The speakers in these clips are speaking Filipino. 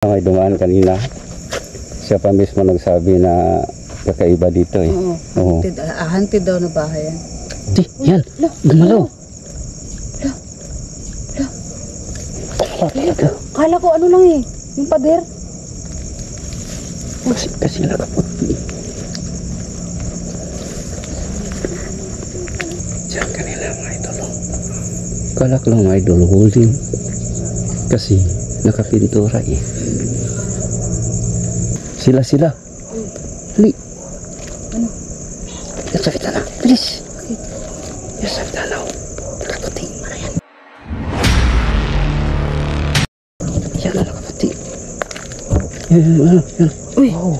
May dumaan kanina. Siya pa mismo nagsabi na kakaiba dito eh. Oo. Haunted daw na bahay yan. Di, yan. Gumalaw. Kala ko ano lang eh. Yung pader. Kasi nakaputi. Diyan kanila mga idol. Kala ko lang mga idol holding. Kasi nakapintura eh. Sila. Hali. Ano? Yan sa bitana. Bilis. Yan sa bitana. Nakaputi. Ano yan? Yan na nakaputi. Yan. Uy. Oh.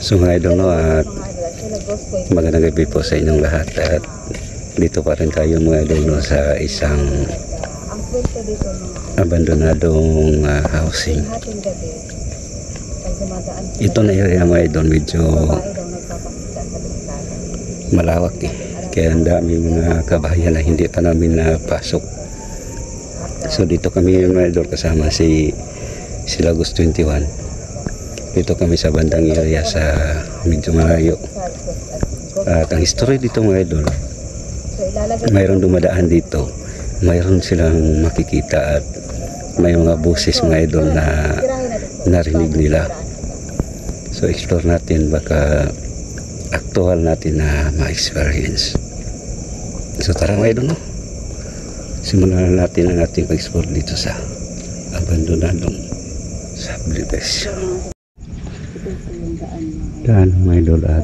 So mga idol no, at magandang gabi po sa inyong lahat, at dito pa rin tayo mga idol no, sa isang abandonadong housing. Ito na area mga idol, medyo malawak eh, kaya ang dami mga kabahayan na hindi pa namin napasok. So dito kami mga idol kasama si Lagos 21. Dito kami sa bandang area sa medyo malayo. At ang history dito mga idol, mayroon dumadaan dito, mayroon silang makikita at may mga boses mga idol na narinig nila. So explore natin, baka actual natin na ma-experience. So tara mga idol no, simulan natin ang ating pag-explore dito sa abandonadong subdivision. Daan mga idol at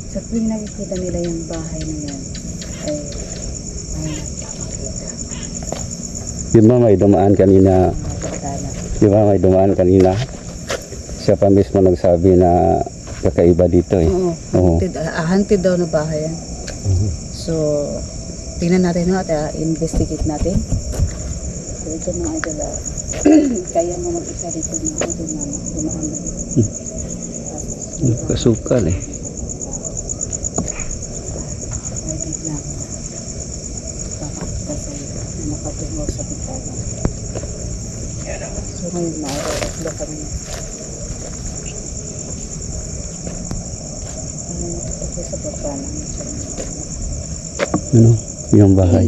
sa tuwing nakikita nila yung bahay na yan ay nakikita. Di ba may dumaan kanina? Siya pa mismo nagsabi na kakaiba dito eh. Oo. Haunted daw na bahay yan. So tingnan natin at investigate natin. So ito mga idol, kaya mo mag-isa dito mga idol na dumaan na. Kasukal eh. Ay biglang kakakita sa'yo na nakatungo sa bitana. So ngayon na kami. Ito sa baba namin siya. Ano? Yung bahay.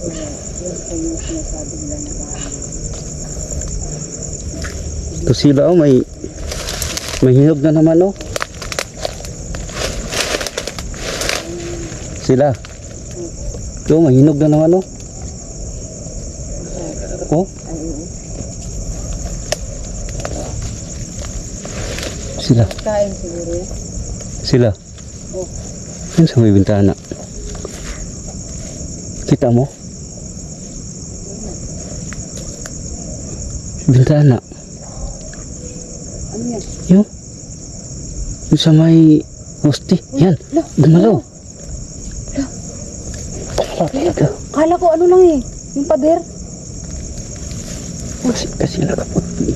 So yun po yung sinasabi nila na bahay. Ito sila oh, may hinog na naman oh. Sila. Ito may hinog na naman oh. Oh. Sila. Kain siguro eh. Sila. Oh. Yan sa may bintana. Kita mo? Bintana. Ano yan? Yung sa may hosti. Yan. Gumalaw. Kala ko ano lang eh. Yung pader. Kasi nakaputi.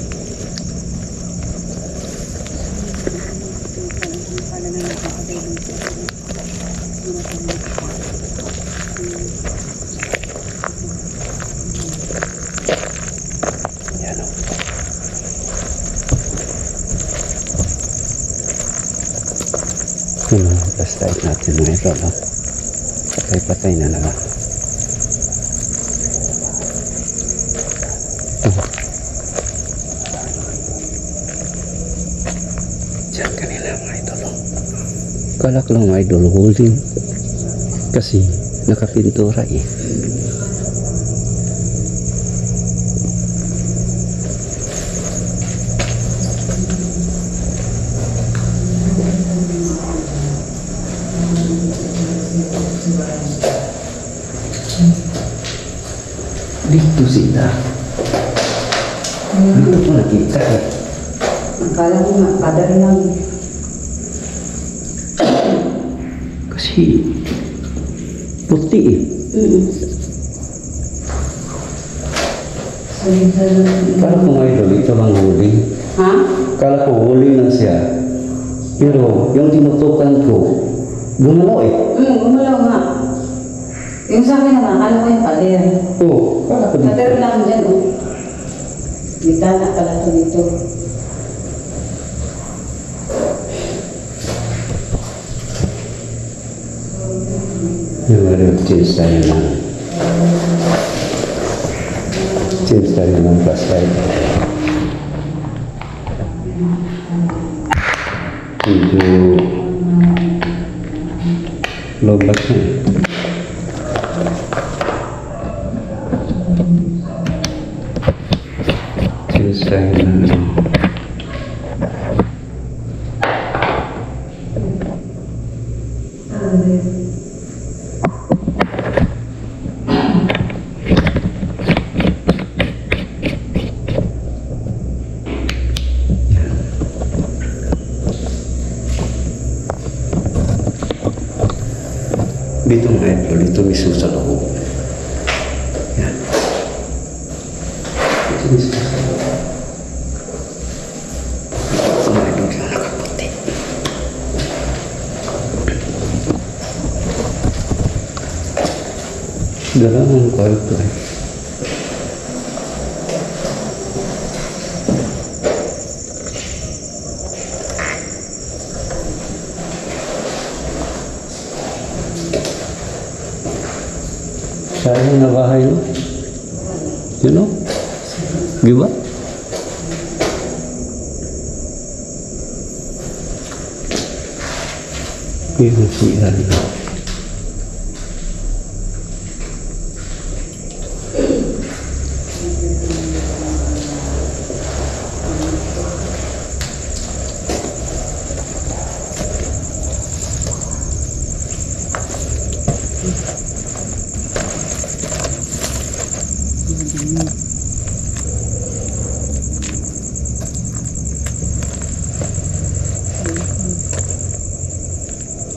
Flashlight natin mga ito, no? Patay na naman. Diyan kanila mga idol, no? Kala ko lang mga idol holding. Kasi nakapintura eh. Dito sila. Dito ko nakita eh. Akala ko nga, pader lang. Kasi puti eh. Kala ko mga idol, ito lang huli. Ha? Kala ko huli lang siya. Pero yung tinutukan ko, gumalaw eh. Gumalaw nga. Yung sa akin naman, akala ko yung pader. Oo, kala ko dito. Pader lang dyan, oh. Bitana pala ito dito. Yung change tayo ng flashlight. Medyo lobat na eh. Change tayo ng dito mga idol, dito mismo sa loob. Yan. Dito mismo sa loob. Ito mga idol na nakaputi. Dalawang kwarto eh. Sayang na bahay, no? You know? Di ba? Yung siyan.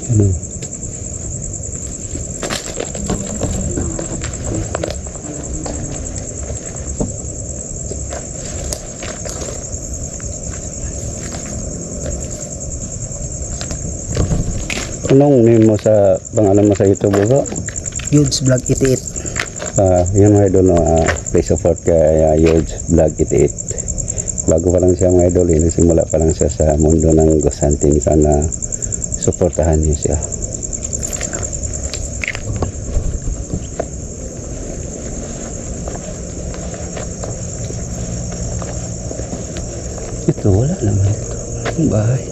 Ano? Anong name mo sa pangalan mo sa YouTube ba? Yudes Vlog 88. Yan mga idol, please support kay Yudes Vlog 88. Bago pa lang siya mga idol, simula pa lang siya sa mundo ng ghost hunting. Sana suportahan niyo siya. Ito, wala naman ito. Ang bahay.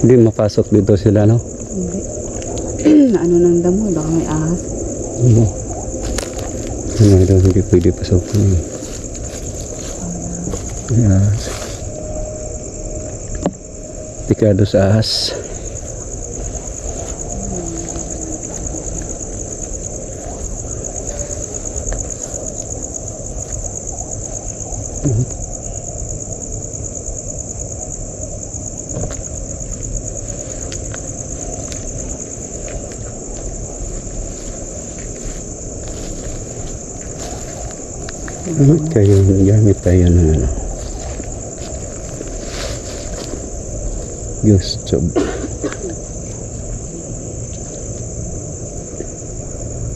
Hindi mapasok dito sila, no? Hindi. Ano nang damo? Baka may ahas. Ano daw, hindi pwede pasokin. Yes. Pikado sa ahas. Gamit tayo ng ano, ghost tube.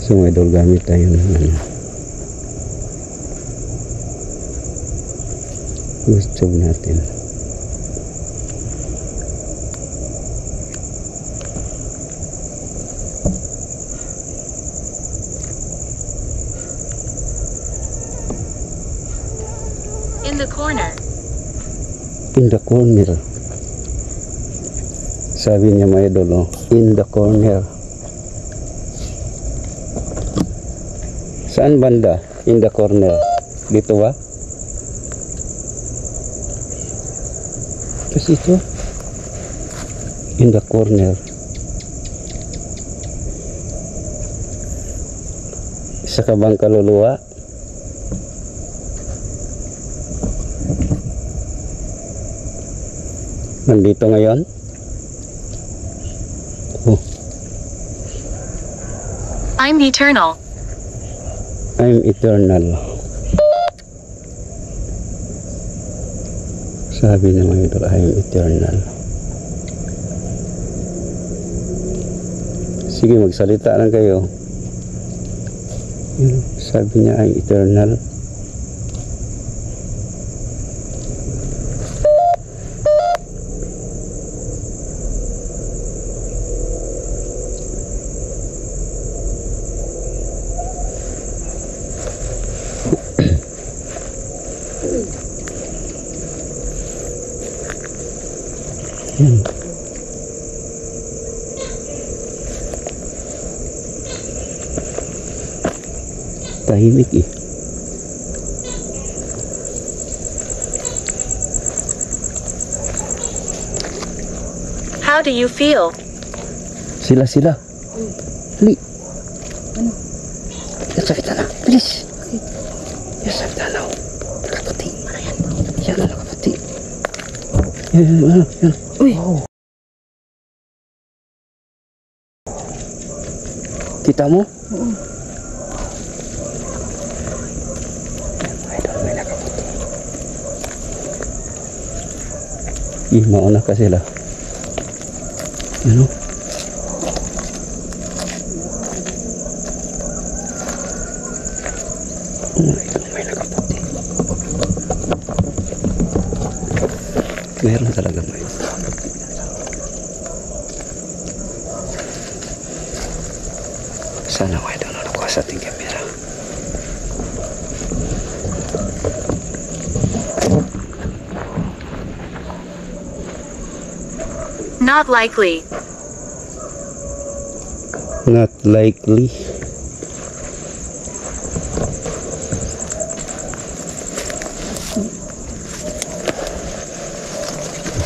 So mga idol, gamit tayo ng ano, ghost tube natin. In the corner. In the corner. Sabi niya mga idol, in the corner. Saan banda? In the corner. Dito ba? Tapos ito. In the corner. Asa ka bang kaluluwa? Nandito ngayon? Oh, I'm eternal. I'm eternal. Sabi ng mga idol, I'm eternal. Sige, magsalita lang kayo. Yun, sabi niya, I'm eternal. Yan. Tahimik eh. How do you feel? Sila. Hali. Ano? Yan sa kita na. Bilis. Yan sa kita na. Nakaputi. Yan na nakaputi. Yan. Uy! Oh. Kita mo? Oo. Idol, may nakaputi. Mauna ka sila. Ano? Idol, may nakaputi. Meron talaga may. Sana ko ito nakuha sa ating kamera. Not likely. Not likely.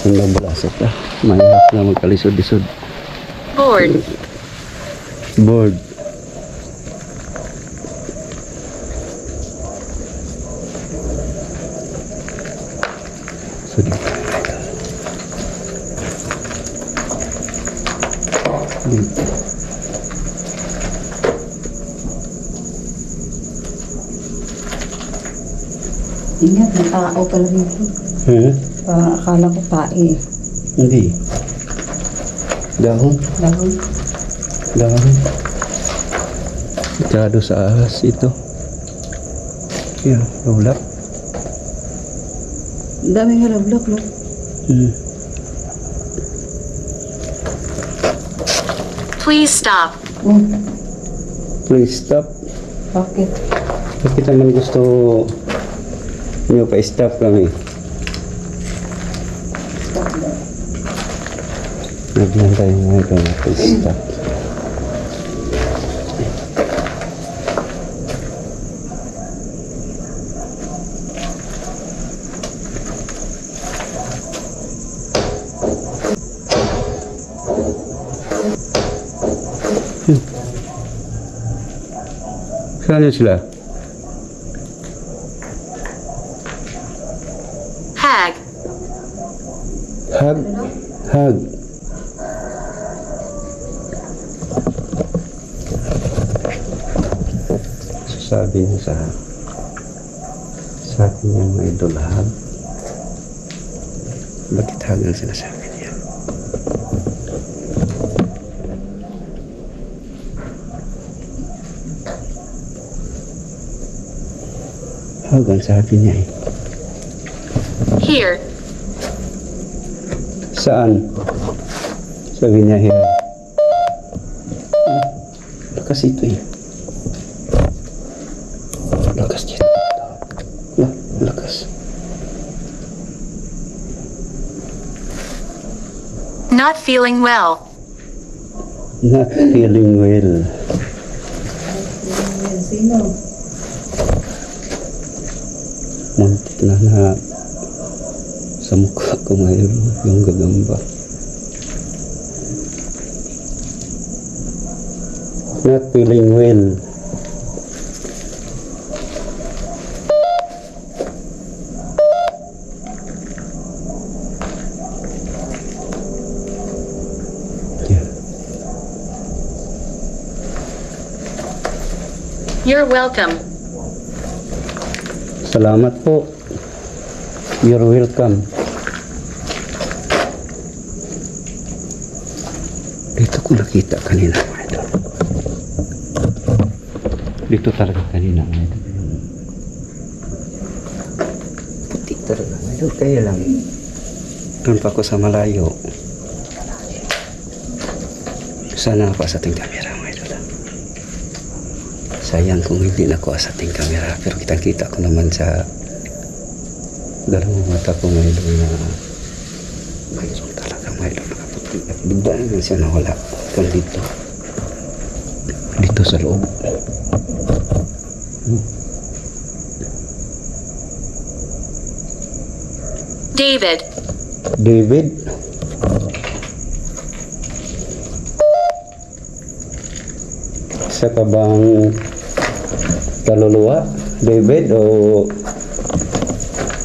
Kung nabalasok ka, mahirap na magkalisod-lisod. Bored. Bored. Sige. Ingat, may tao pala rito. Akala ko tae. Hindi. Dahon. Dahon. Dahon. Masyado sa ahas ito. Yan, ulap. Ang daming halablak, no? Please stop. Oh, Please stop. bakit? Bakit naman gusto nyo pa-stop kami? Nagyan tayo mga ito na pa-stop. Saan yun sila? Hag. Hug. Hug. So, sabi niya sabi niya mga idol, hug. Bakit hug ang sinasabi niya? Hug ang sabi niya eh. Here. Saan? Sabi niya here. Lakas ito eh. Lakas dito. Lakas. Not feeling well. Not feeling well. Sino? Muntik na sa mukha ko mayroon yung gagamba. Not feeling well. You're welcome. Salamat po. You're welcome. Dito ko nakita kanina, mga idol. Dito talaga kanina, mga idol. Puti talaga, mga idol. Kaya lang, doon pa ako sa malayo. Sana pa sa ating kamera, mga idol. Sayang kung hindi nakuha sa ating kamera. Pero kitang-kita ko naman sa dalawang mata ko, mga idol, na mayroon talaga, mga idol, nakaputi. At bigla na siya nawala. Kung dito sa loob. David. David? Isa ka bang kaluluwa, David, o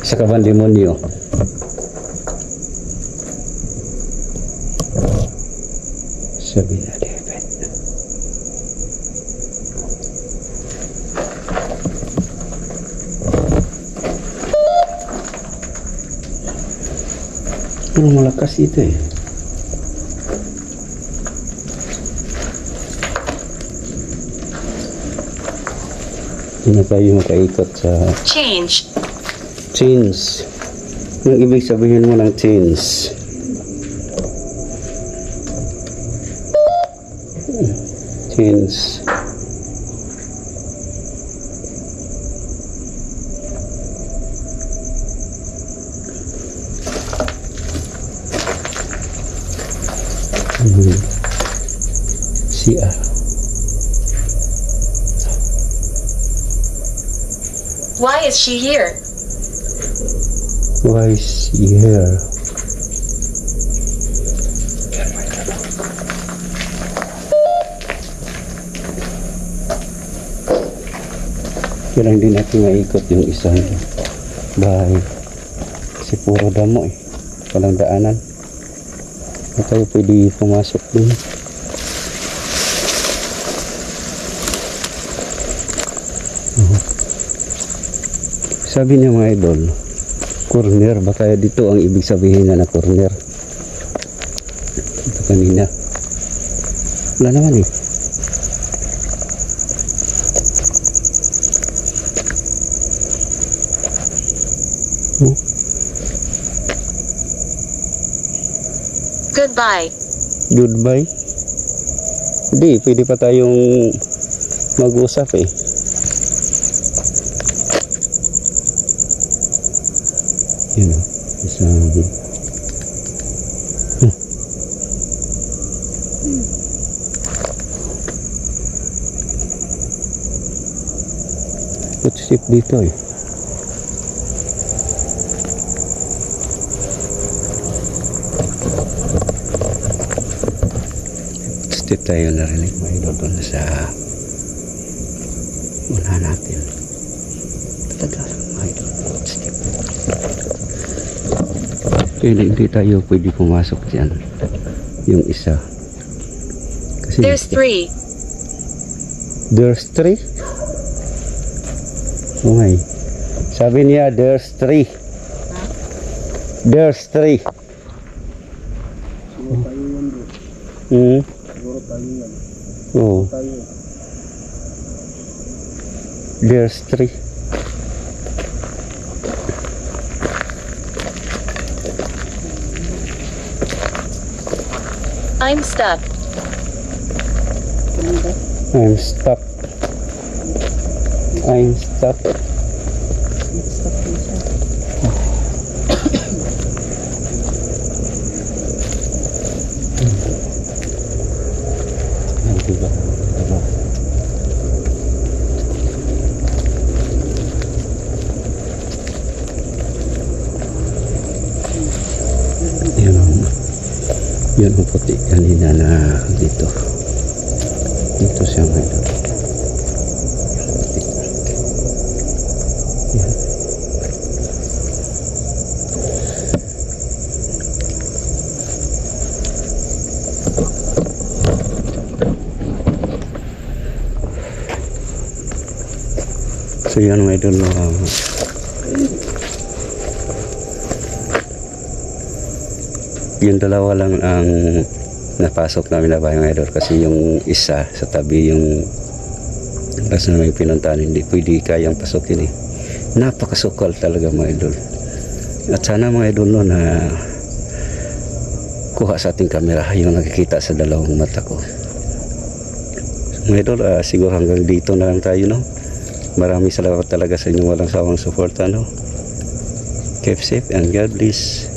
isa ka bang demonyo? Sabi na, David. Pero malakas ito eh. Hindi na tayo makaikot sa Change. change. Yung ibig sabihin mo ng change. Change. CR. Why is she here? Why is he here? Kaya hindi natin maikot yung isang bahay. Kasi puro damo eh. Walang daanan. Na tayo pwede pumasok dun. Sabi niya, mga idol, corner, baka dito ang ibig sabihin na corner. Ito kanina. Wala naman eh. Oh, Goodbye. goodbye. Hindi, pwede pa tayong mag-usap eh. Yun o, isang footstep dito eh. Footstep tayo narinig, mga idol, doon sa una natin. Tagal, mga idol, footstep. Kaya hindi tayo pwede pumasok dyan. Yung isa. Kasi There's 3. there's 3? Okay. Sabi niya, there's 3. There's 3. Siguro tayo yan bro. Hmm. Siguro tayo yan. Oo. Tayo. There's 3. I'm stuck. I'm stuck. I'm stuck. Stop din siya. Diba? Diba? Yan ang puti kanina na dito. Dito siya ngayon. Yan. So yan mga idol, yung dalawa lang ang napasok namin na bahay mga idol, kasi yung isa sa tabi, yung basta namin pinuntahan, hindi pwede kayang pasukin eh. Napakasukal talaga mga idol. At sana mga idol no, na kuha sa ating kamera yung nakikita sa dalawang mata ko. So, mga idol, siguro hanggang dito na lang tayo, no? Maraming salamat talaga sa inyong walang sawang suporta, no? Keep safe and God bless.